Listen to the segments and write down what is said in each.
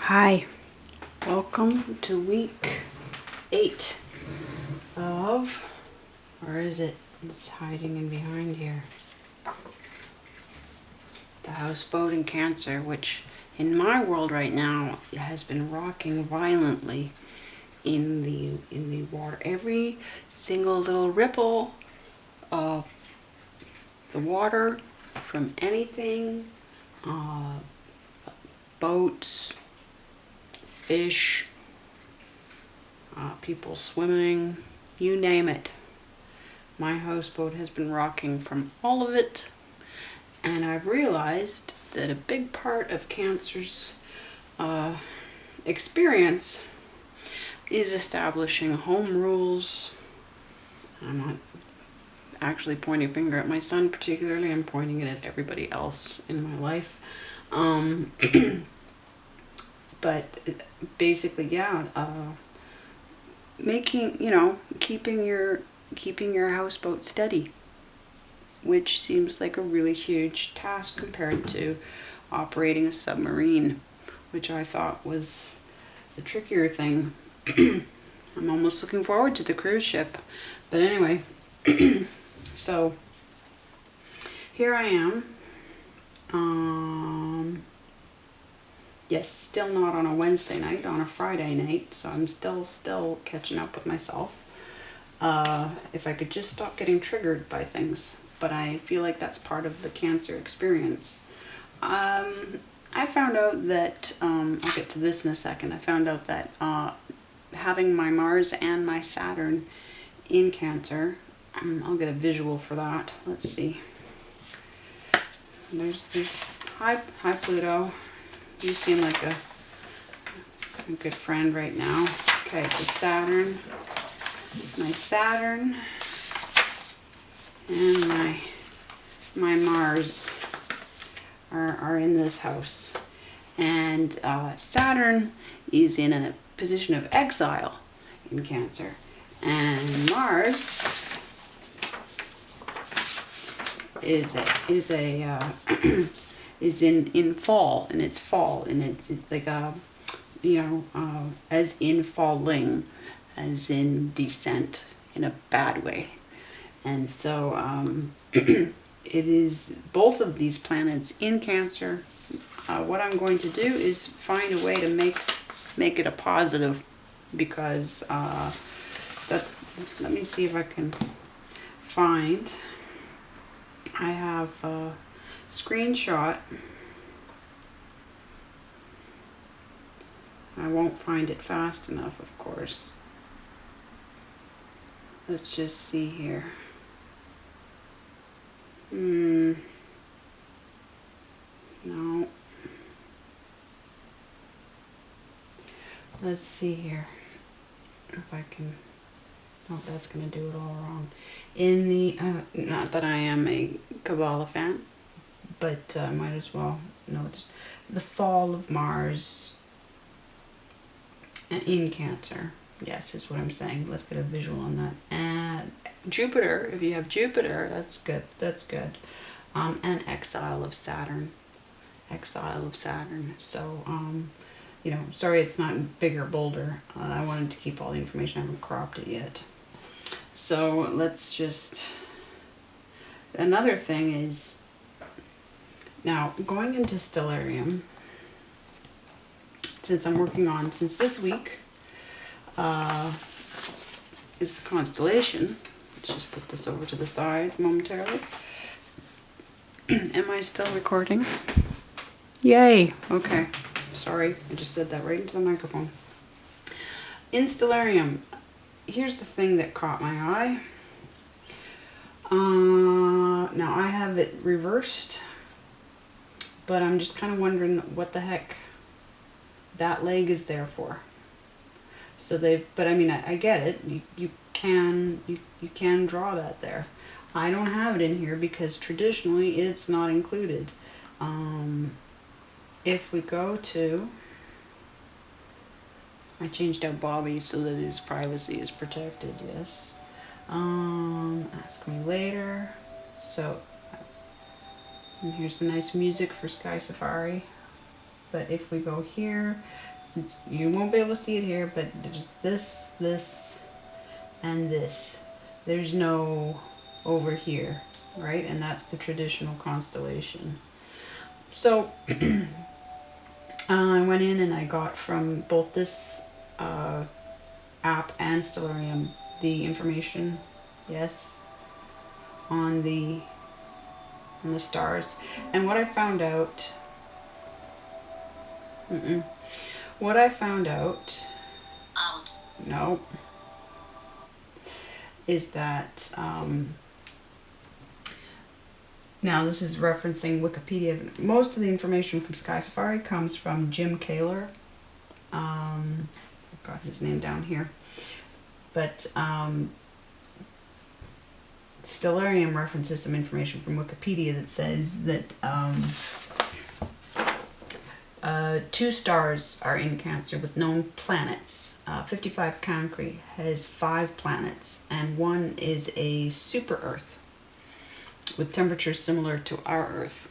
Hi, welcome to week 8 of, or is it? It's hiding in behind here. The houseboat in Cancer, which in my world right now has been rocking violently in the water. Every single little ripple of the water from anything, boats, fish, people swimming, you name it. My houseboat has been rocking from all of it, and I've realized that a big part of Cancer's experience is establishing home rules. I'm not actually pointing a finger at my son particularly, I'm pointing it at everybody else in my life. But basically, yeah, making, keeping your houseboat steady, which seems like a really huge task compared to operating a submarine, which I thought was the trickier thing. I'm almost looking forward to the cruise ship. But anyway, so here I am. Yes, still not on a Wednesday night, on a Friday night, so I'm still catching up with myself. If I could just stop getting triggered by things, but I feel like that's part of the Cancer experience. I found out that, I'll get to this in a second, I found out that having my Mars and my Saturn in Cancer, I'll get a visual for that. Let's see. There's hi Pluto. You seem like a good friend right now. Okay, so Saturn, my Saturn, and my Mars are in this house, and Saturn is in a position of exile in Cancer, and Mars is in fall, and it's fall, and it's like as in falling, as in descent in a bad way. And so it is both of these planets in Cancer. What I'm going to do is find a way to make it a positive, because that's, let me see if I can find, I have a screenshot. I won't find it fast enough, of course. Let's just see here. No. Let's see here if I can. Oh, that's going to do it all wrong. In the, not that I am a Kabbalah fan, but I might as well know this. The fall of Mars in Cancer. Yes, is what I'm saying. Let's get a visual on that. And Jupiter, if you have Jupiter, that's good. That's good. And exile of Saturn. Exile of Saturn. So, sorry it's not bigger, bolder. I wanted to keep all the information. I haven't cropped it yet. So let's just, another thing is, now going into Stellarium, since this week is the Constellation. Let's just put this over to the side momentarily. Am I still recording? Yay! Okay. Sorry, I just said that right into the microphone. In Stellarium, here's the thing that caught my eye. Now I have it reversed, but I'm just kind of wondering what the heck that leg is there for. So but I mean, I get it. You can draw that there. I don't have it in here because traditionally it's not included. If we go to, I changed out Bobby so that his privacy is protected, yes. Ask me later. So, and here's the nice music for Sky Safari. But if we go here You won't be able to see it here, but there's this, and this. There's no over here, right? And that's the traditional constellation. So I went in and I got from both this app and Stellarium the information, yes, on the stars. And what I found out, what I found out, no, is that now this is referencing Wikipedia. Most of the information from Sky Safari comes from Jim Kaler. I've got his name down here. But Stellarium references some information from Wikipedia that says that 2 stars are in Cancer with known planets. 55 Cancri has 5 planets, and 1 is a super Earth with temperatures similar to our Earth,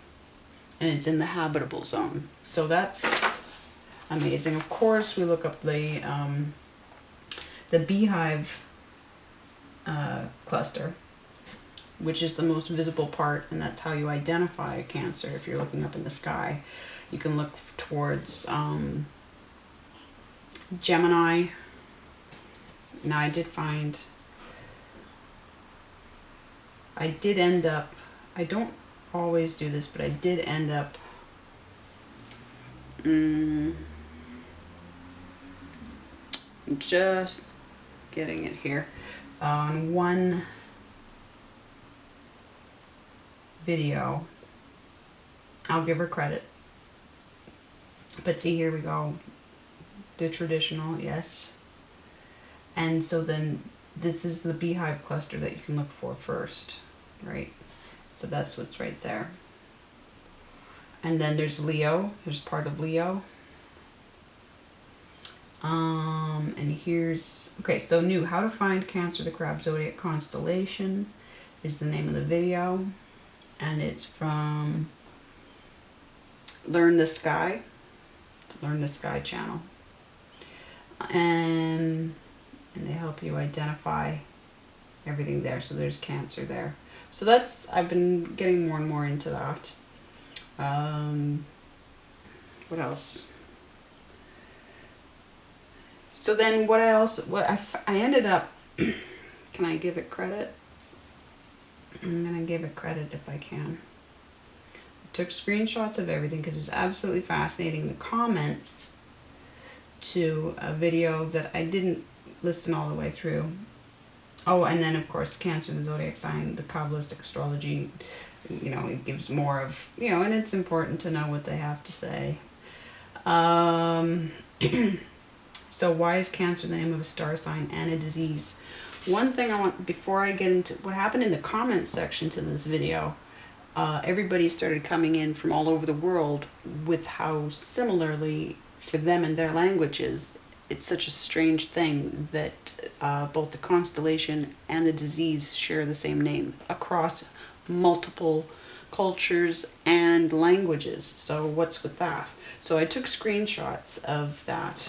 and it's in the habitable zone. So that's amazing. Of course, we look up the beehive cluster, which is the most visible part, and that's how you identify a Cancer. If you're looking up in the sky, you can look towards Gemini. Now I did end up, I don't always do this, but I did end up just getting it here on one video. I'll give her credit. But see, here we go. The traditional, yes. And so then this is the beehive cluster that you can look for first, right? So that's what's right there. And then there's Leo. There's part of Leo. And here's, okay, so new, how to find Cancer, the crab zodiac constellation is the name of the video. And it's from Learn the Sky channel. And they help you identify everything there. So there's Cancer there. So that's, I've been getting more and more into that. What else? So then what I ended up, can I give it credit? I'm going to give it credit if I can. I took screenshots of everything because it was absolutely fascinating. The comments to a video that I didn't listen all the way through. Oh, and then of course Cancer, the zodiac sign, the Kabbalistic astrology, you know, it gives more of, you know, and it's important to know what they have to say. So why is Cancer the name of a star sign and a disease? One thing I want, before I get into what happened in the comments section to this video, everybody started coming in from all over the world with how similarly for them and their languages, it's such a strange thing that both the constellation and the disease share the same name across multiple cultures and languages. So what's with that? So I took screenshots of that.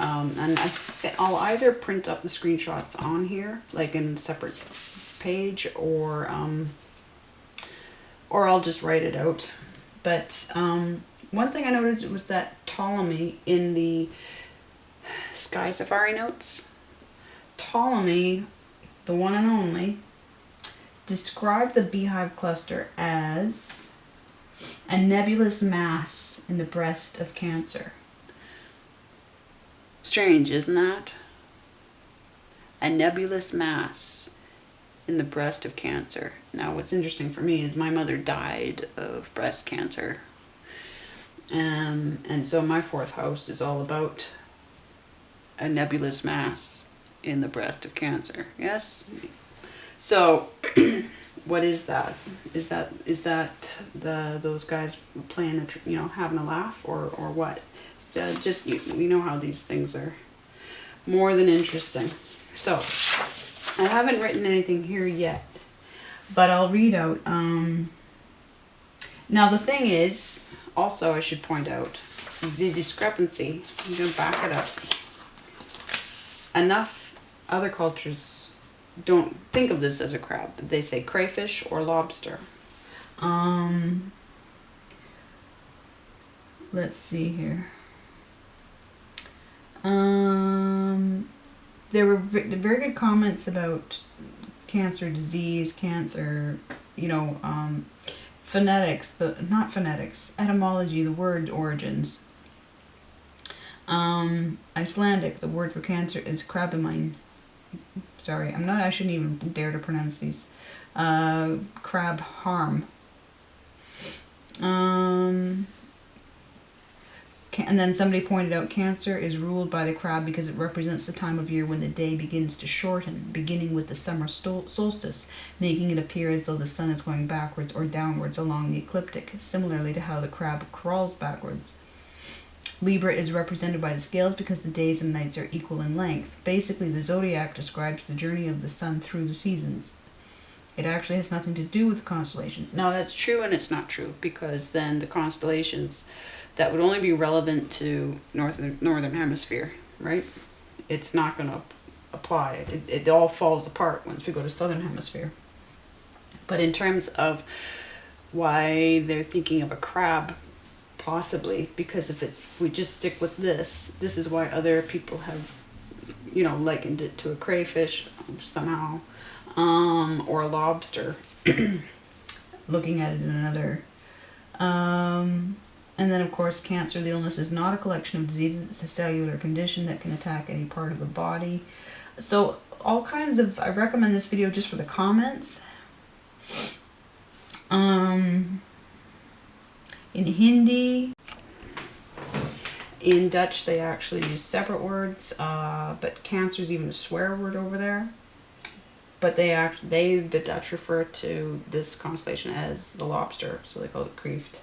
And I'll either print up the screenshots on here, like in a separate page, or I'll just write it out. But one thing I noticed was that Ptolemy in the Sky Safari notes, Ptolemy, the one and only, described the beehive cluster as a nebulous mass in the breast of Cancer. Strange, isn't that? A nebulous mass in the breast of Cancer. Now, what's interesting for me is my mother died of breast cancer. And so my 4th house is all about a nebulous mass in the breast of Cancer. Yes? So, what is that? Is that those guys playing, having a laugh, or what? Just, you know how these things are more than interesting. So, I haven't written anything here yet, but I'll read out. Now the thing is, also I should point out, the discrepancy, I'm going to back it up. Enough other cultures don't think of this as a crab. They say crayfish or lobster. Let's see here. There were very good comments about cancer disease, cancer, you know, phonetics, not phonetics, etymology, the word origins. Icelandic, the word for cancer is krabbemein. Sorry, I shouldn't even dare to pronounce these. Crab harm. And then somebody pointed out Cancer is ruled by the crab because it represents the time of year when the day begins to shorten, beginning with the summer solstice, making it appear as though the sun is going backwards or downwards along the ecliptic, similarly to how the crab crawls backwards. Libra is represented by the scales because the days and nights are equal in length. Basically, the zodiac describes the journey of the sun through the seasons. It actually has nothing to do with the constellations. Now, that's true and it's not true, because then the constellations, that would only be relevant to northern hemisphere, right? It's not going to apply. It all falls apart once we go to southern hemisphere. But in terms of why they're thinking of a crab, possibly because if we just stick with this is why other people have, you know, likened it to a crayfish somehow, or a lobster. Looking at it in another. And then, of course, cancer, the illness is not a collection of diseases. It's a cellular condition that can attack any part of the body. So all kinds of, I recommend this video just for the comments. In Hindi, in Dutch, they actually use separate words, but cancer is even a swear word over there. But the Dutch refer to this constellation as the lobster, so they call it kreeft.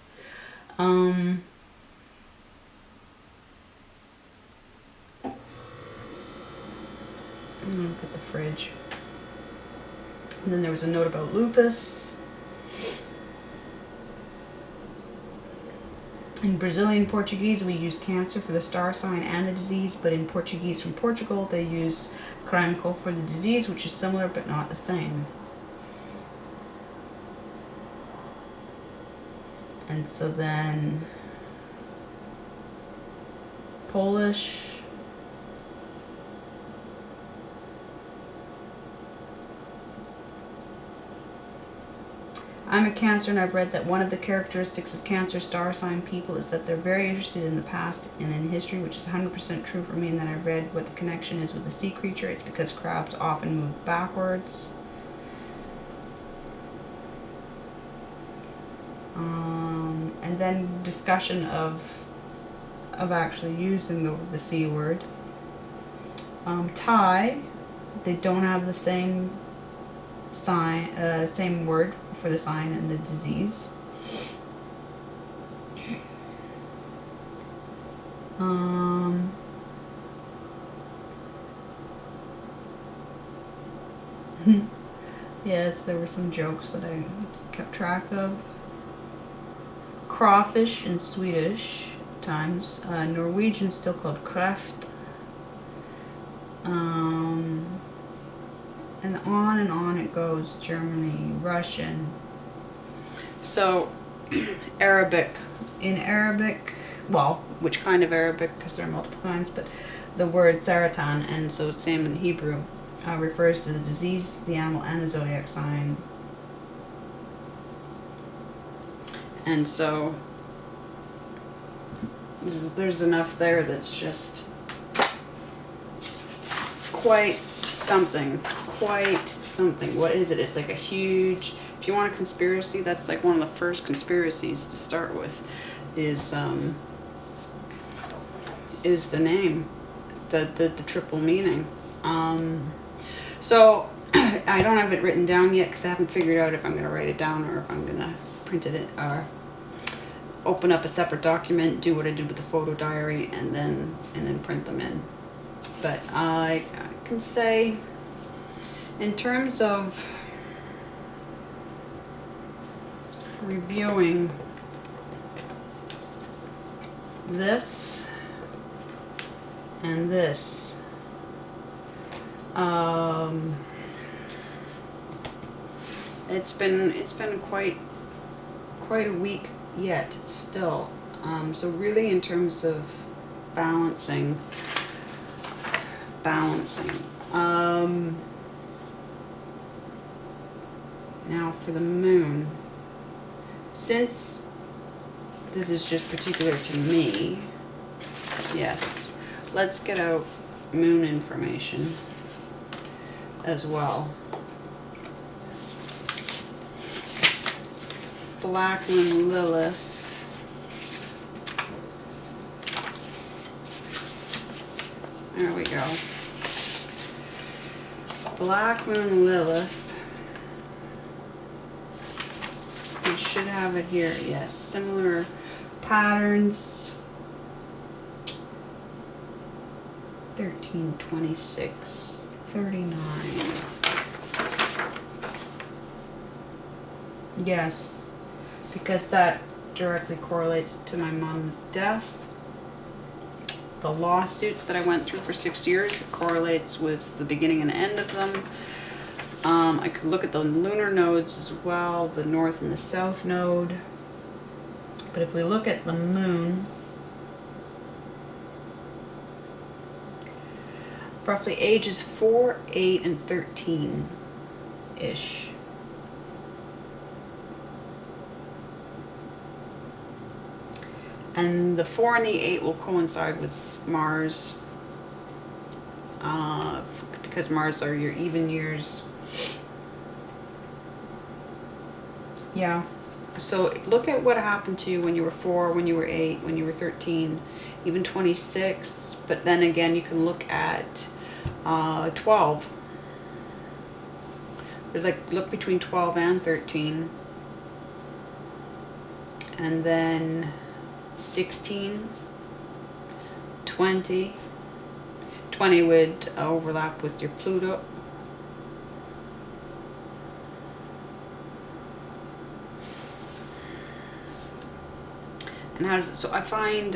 I'm gonna look at the fridge. And then there was a note about lupus. In Brazilian Portuguese, we use Cancer for the star sign and the disease, but in Portuguese from Portugal, they use Cancri for the disease, which is similar but not the same. And so then Polish, I'm a Cancer, and I've read that one of the characteristics of Cancer star sign people is that they're very interested in the past and in history, which is 100% true for me. And then I read what the connection is with the sea creature. It's because crabs often move backwards. And then discussion of actually using the C word. Thai, they don't have the same sign, same word for the sign and the disease. Yes, there were some jokes that I kept track of. Crawfish in Swedish times. Norwegian still called kraft. And on it goes. Germany, Russian. So, Arabic. In Arabic, well, which kind of Arabic, because there are multiple kinds, but the word saratan, and so same in Hebrew, refers to the disease, the animal, and the zodiac sign. And so there's enough there that's just quite something. What is it? It's like a huge, if you want a conspiracy, that's like one of the first conspiracies to start with, is the name, the triple meaning. So I don't have it written down yet because I haven't figured out if I'm going to write it down or if I'm going to print it or open up a separate document, do what I did with the photo diary, and then print them in. But I can say, in terms of reviewing this and this. It's been quite a week yet still. So really in terms of balancing. Now for the moon, since this is just particular to me, yes, let's get out moon information as well. Black Moon Lilith. There we go. Black Moon Lilith. I should have it here. Yes, similar patterns. 13, 26, 39. Yes, because that directly correlates to my mom's death. The lawsuits that I went through for 6 years, it correlates with the beginning and end of them. I could look at the lunar nodes as well, the north and the south node. But if we look at the moon, roughly ages 4, 8, and 13-ish. And the 4 and the 8 will coincide with Mars, because Mars are your even years. Yeah. So look at what happened to you when you were 4, when you were 8, when you were 13, even 26. But then again, you can look at 12. Like look between 12 and 13, and then 16, 20. 20 would overlap with your Pluto. And how does it, so I find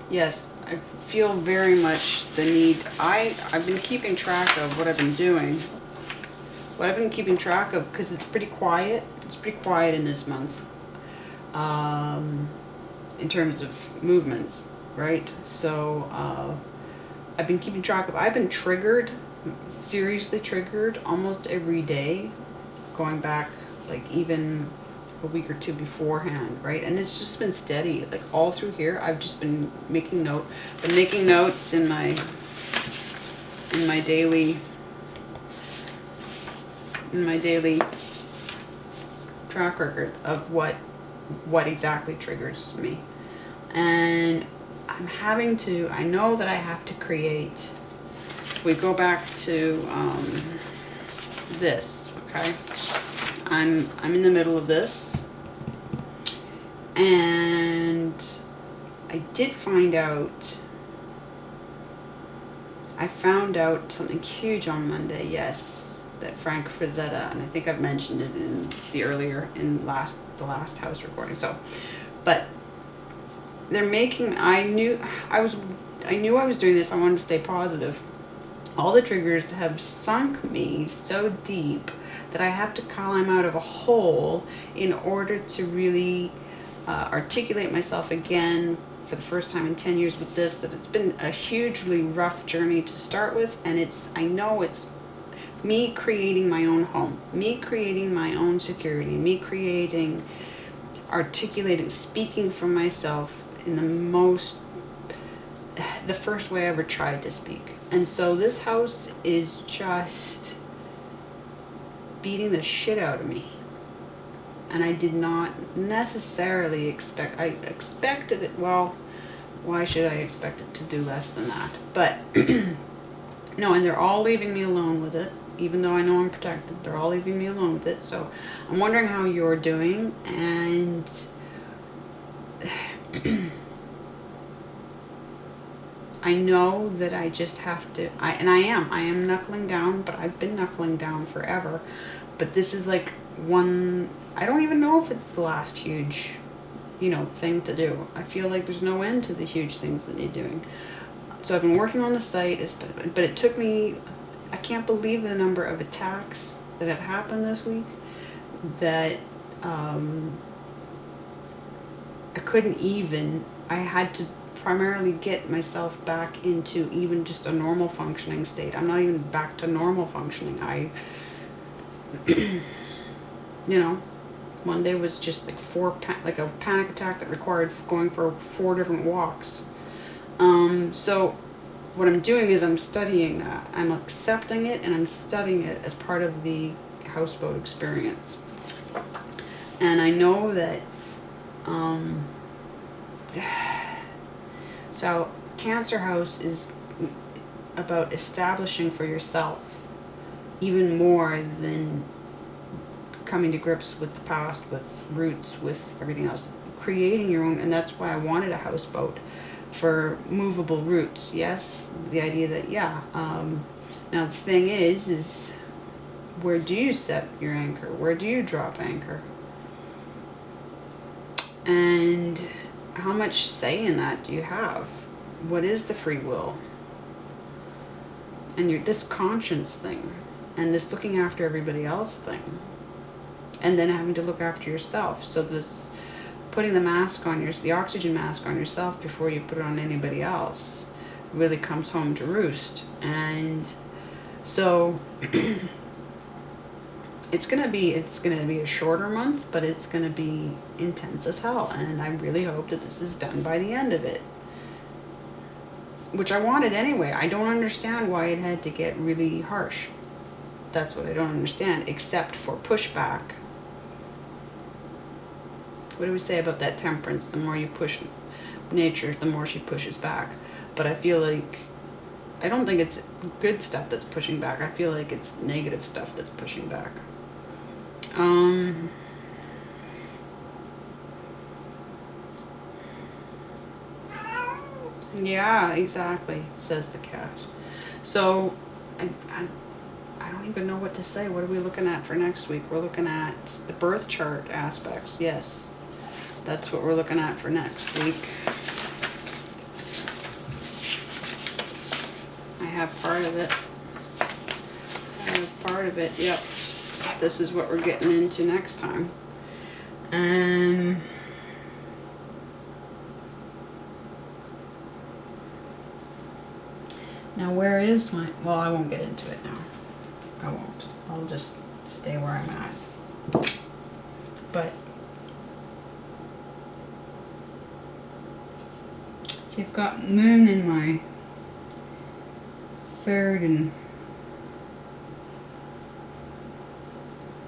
yes, I feel very much the need. I've been keeping track of what I've been doing. What I've been keeping track of, because it's pretty quiet. It's pretty quiet in this month. In terms of movements, right? So I've been keeping track of, I've been triggered, seriously triggered almost every day, going back like even a week or two beforehand, right? And it's just been steady, like all through here. I've just been making notes in my daily track record of what exactly triggers me. And I'm having to, I know that I have to create, we go back to this, okay? I'm in the middle of this, and I did find out, I found out something huge on Monday, yes, that Frank Frazetta, and I think I've mentioned it in the last house recording. So, but they're making, I knew I was doing this. I wanted to stay positive. All the triggers have sunk me so deep that I have to climb out of a hole in order to really articulate myself again for the first time in 10 years with this. That it's been a hugely rough journey to start with, and I know it's me creating my own home, me creating my own security, me creating, articulating, speaking for myself in the first way I ever tried to speak. And so this house is just beating the shit out of me. And I did not necessarily expect, I expected it, well, why should I expect it to do less than that? But no, and they're all leaving me alone with it. Even though I know I'm protected, they're all leaving me alone with it. So I'm wondering how you're doing, and I know that I just have to, I am knuckling down, but I've been knuckling down forever. But this is like I don't even know if it's the last huge, you know, thing to do. I feel like there's no end to the huge things that you're doing. So I've been working on the site, but it took me, I can't believe the number of attacks that have happened this week that I had to primarily get myself back into even just a normal functioning state. I'm not even back to normal functioning. You know, one day was just like a panic attack that required going for 4 different walks. So what I'm doing is I'm studying that. I'm accepting it and I'm studying it as part of the houseboat experience. And I know that, so Cancer House is about establishing for yourself even more than coming to grips with the past, with roots, with everything else. Creating your own, and that's why I wanted a houseboat for movable roots. Yes, the idea that, yeah. Now the thing is where do you set your anchor? Where do you drop anchor? And how much say in that do you have? What is the free will? And this conscience thing, and this looking after everybody else thing, and then having to look after yourself. So this putting the mask on the oxygen mask on yourself before you put it on anybody else really comes home to roost. And so it's gonna be a shorter month, but it's gonna be intense as hell. And I really hope that this is done by the end of it, which I wanted anyway. I don't understand why it had to get really harsh. That's what I don't understand, except for pushback. What do we say about that temperance? The more you push nature, the more she pushes back. But I feel like, I don't think it's good stuff that's pushing back. I feel like it's negative stuff that's pushing back. Yeah, exactly, says the cat. So, I don't even know what to say. What are we looking at for next week? We're looking at the birth chart aspects. Yes, that's what we're looking at for next week. I have part of it. Yep. This is what we're getting into next time. Now where is my, well, I won't get into it now. I won't. I'll just stay where I'm at. But see, I've got moon in my 3rd and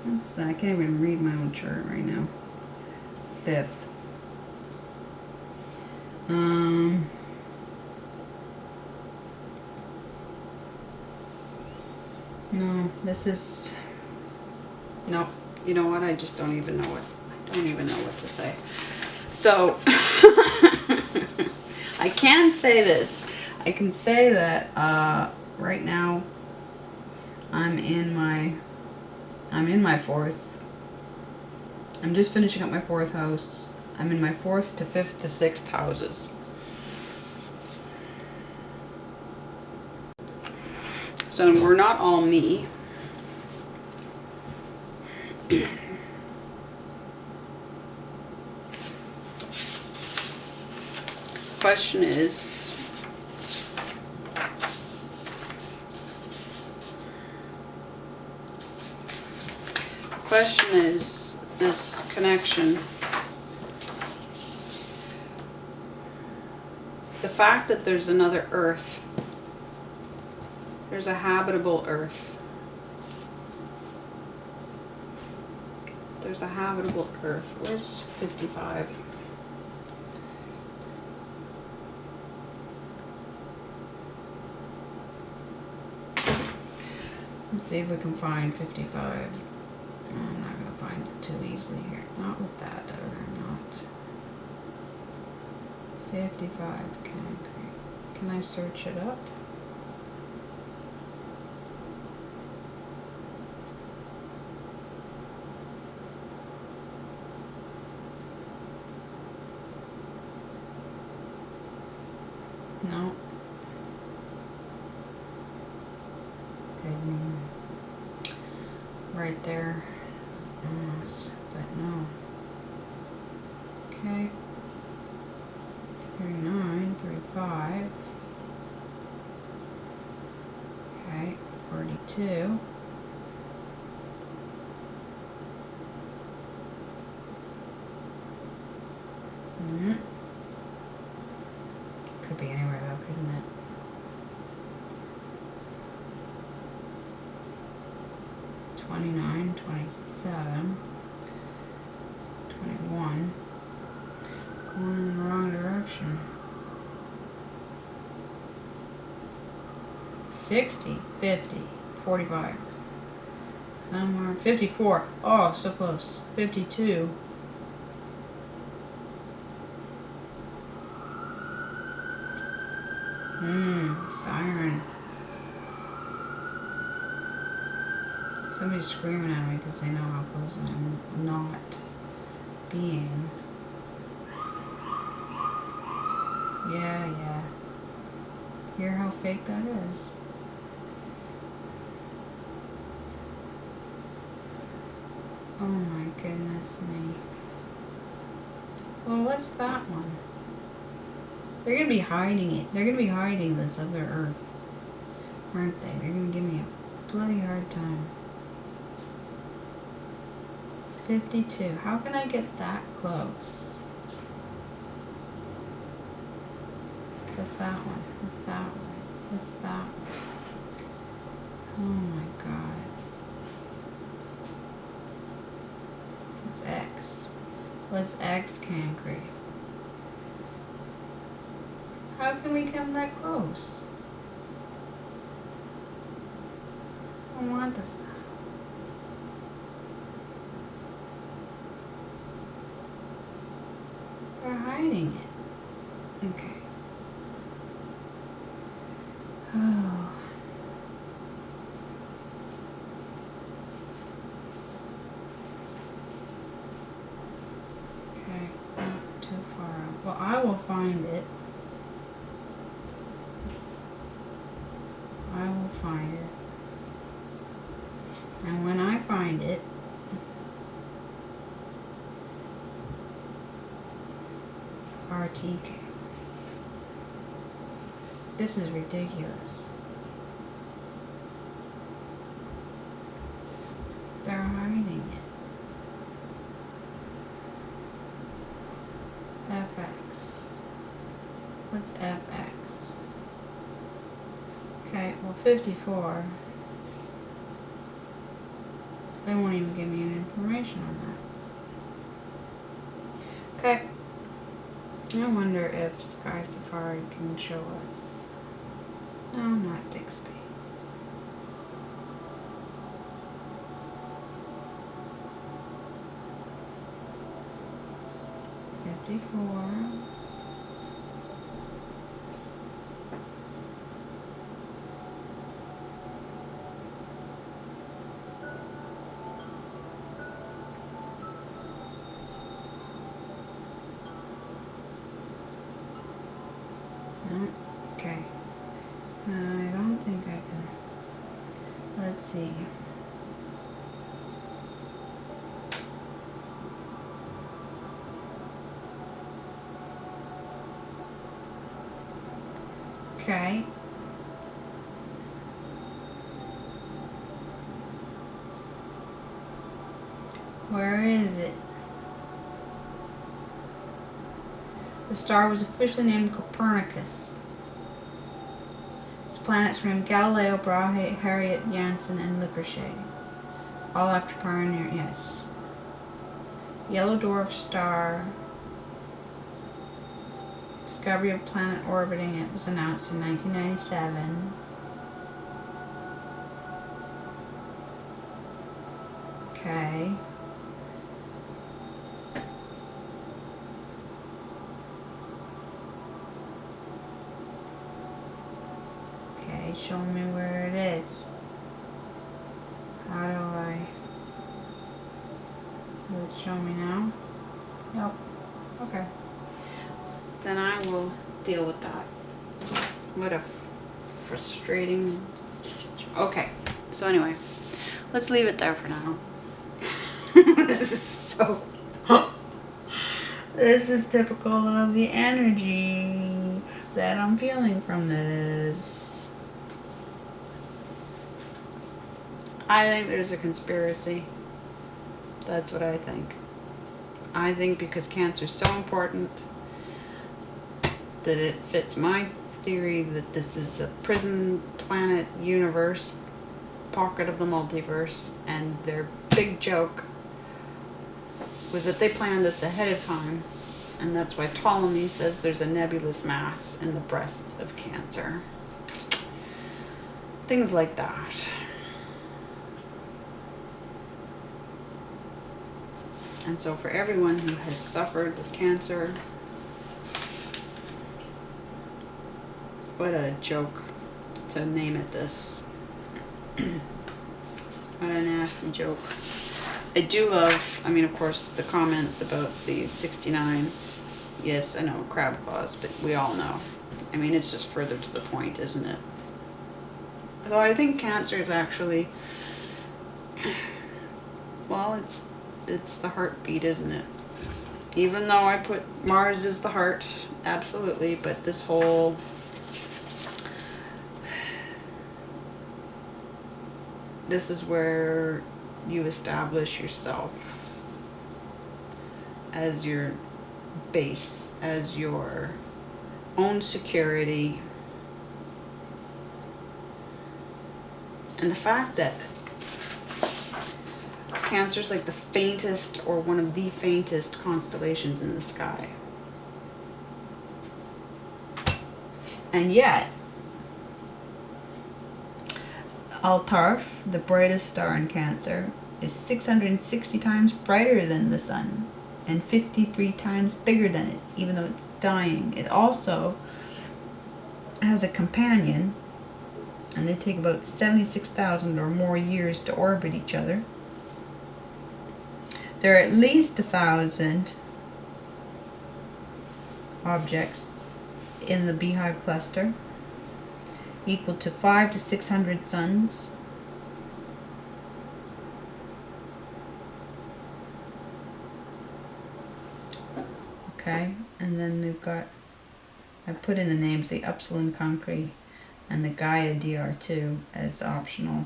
what's that? I can't even read my own chart right now. 5th. No, this is, no, you know what? I just don't even know what to say. So I can say this. I can say that right now I'm in my 4th. I'm just finishing up my 4th house. I'm in my 4th to 5th to 6th houses. So we're not all me. Question is, this connection, the fact that there's another Earth. There's a habitable Earth. There's a habitable Earth. Where's 55? Let's see if we can find 55. I'm not going to find it too easily here. Not with that, not. 55 Cancri. Can I search it up? No. Right there. Yes, but no. Okay. 39, 35. Okay, 42. Could be anywhere though, couldn't it? 29, 27, 21. Going in the wrong direction. 60, 50, 45. Somewhere. 54. Oh, so close. 52. Siren. Somebody's screaming at me because they know how close I'm not being. Yeah. Hear how fake that is. Oh my goodness me. Well, what's that one? They're going to be hiding it. They're going to be hiding this other Earth. Aren't they? They're going to give me a bloody hard time. 52. How can I get that close? What's that one? What's that one? What's that one? Oh my god. What's X? What's X Cancri? How can we come that close? I don't want this now. They're hiding it. Okay. Oh. Okay, not too far out. Well, I will find it. I will find it. And when I find it, RTK. This is ridiculous. They're hiding it. FX. What's FX? Okay, well 54. They won't even give me any information on that. Okay. I wonder if Sky Safari can show us. No, not Bixby. Okay. I don't think I can. Let's see. Okay. Where is it? The star was officially named Copernicus. Its planets named Galileo, Brahe, Harriet, Janssen, and Lippershey. All after Pioneer, yes. Yellow dwarf star. Discovery of planet orbiting it was announced in 1997. Okay. Okay, show me where it is. How do I... Will it show me now? Nope. Okay. Then I will deal with that. What a frustrating... Okay, so anyway, let's leave it there for now. This is so... This is typical of the energy that I'm feeling from this. I think there's a conspiracy. That's what I think. I think because Cancer's so important that it fits my theory that this is a prison planet universe, pocket of the multiverse, and their big joke was that they planned this ahead of time, and that's why Ptolemy says there's a nebulous mass in the breast of Cancer. Things like that. And so for everyone who has suffered with Cancer, what a joke to name it this. What a nasty joke. I do love, I mean, of course, the comments about the 69. Yes, I know, crab claws, but we all know. I mean, it's just further to the point, isn't it? Although I think Cancer is actually, well, it's the heartbeat, isn't it? Even though I put Mars as the heart, absolutely, but this whole... This is where you establish yourself as your base, as your own security. And the fact that Cancer's like the faintest or one of the faintest constellations in the sky. And yet, Altarf, the brightest star in Cancer, is 660 times brighter than the sun and 53 times bigger than it, even though it's dying. It also has a companion, and they take about 76,000 or more years to orbit each other. There are at least 1,000 objects in the Beehive cluster, equal to 500 to 600 suns. Okay, and then they've got, I put in the names, the Upsilon Cancri and the Gaia DR2 as optional.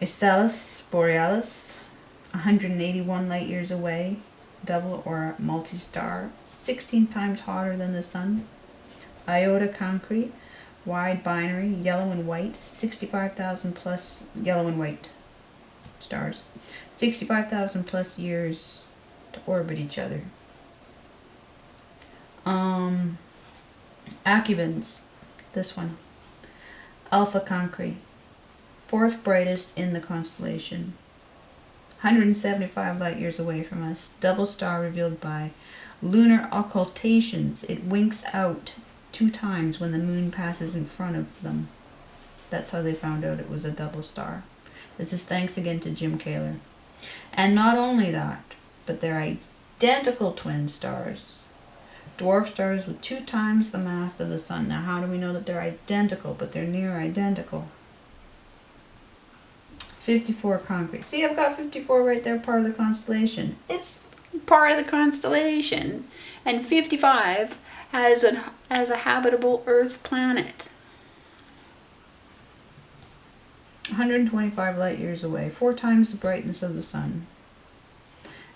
Ecellus Borealis, 181 light years away, double or multi-star, 16 times hotter than the sun. Iota Cancri, wide binary, yellow and white, 65,000 plus yellow and white stars, 65,000 plus years to orbit each other. Acubans, this one, Alpha Cancri, fourth brightest in the constellation, 175 light years away from us, double star revealed by lunar occultations. It winks out 2 times when the moon passes in front of them. That's how they found out it was a double star. This is thanks again to Jim Kaler. And not only that, but they're identical twin stars. Dwarf stars with 2 times the mass of the sun. Now, how do we know that they're identical, but they're near identical? 54 Cancri. See, I've got 54 right there, part of the constellation. It's part of the constellation. And 55 as a habitable Earth planet. 125 light years away, 4 times the brightness of the sun.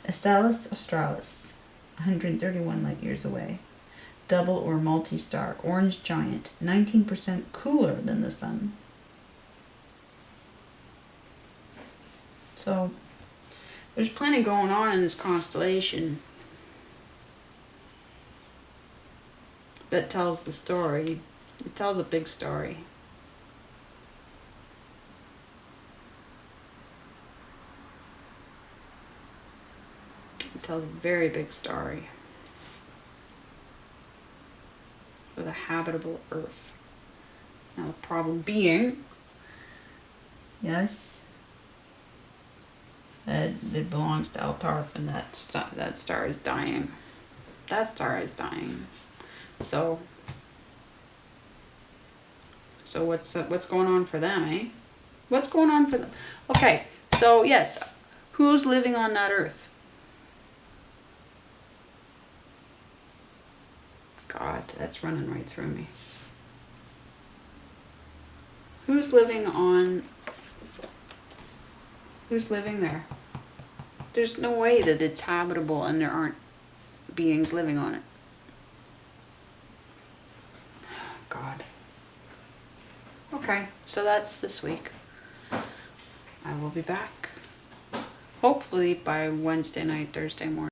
Stellus Australis, 131 light years away, double or multi-star, orange giant, 19% cooler than the sun. So, there's plenty going on in this constellation that tells the story. It tells a big story. It tells a very big story with a habitable Earth. Now the problem being, yes, it belongs to Altarf, and that star is dying. That star is dying. So So what's going on for them, eh? What's going on for them? Okay, so yes, who's living on that earth? God, that's running right through me. Who's living there? There's no way that it's habitable and there aren't beings living on it. God. Okay, so that's this week. I will be back. Hopefully by Wednesday night, Thursday morning.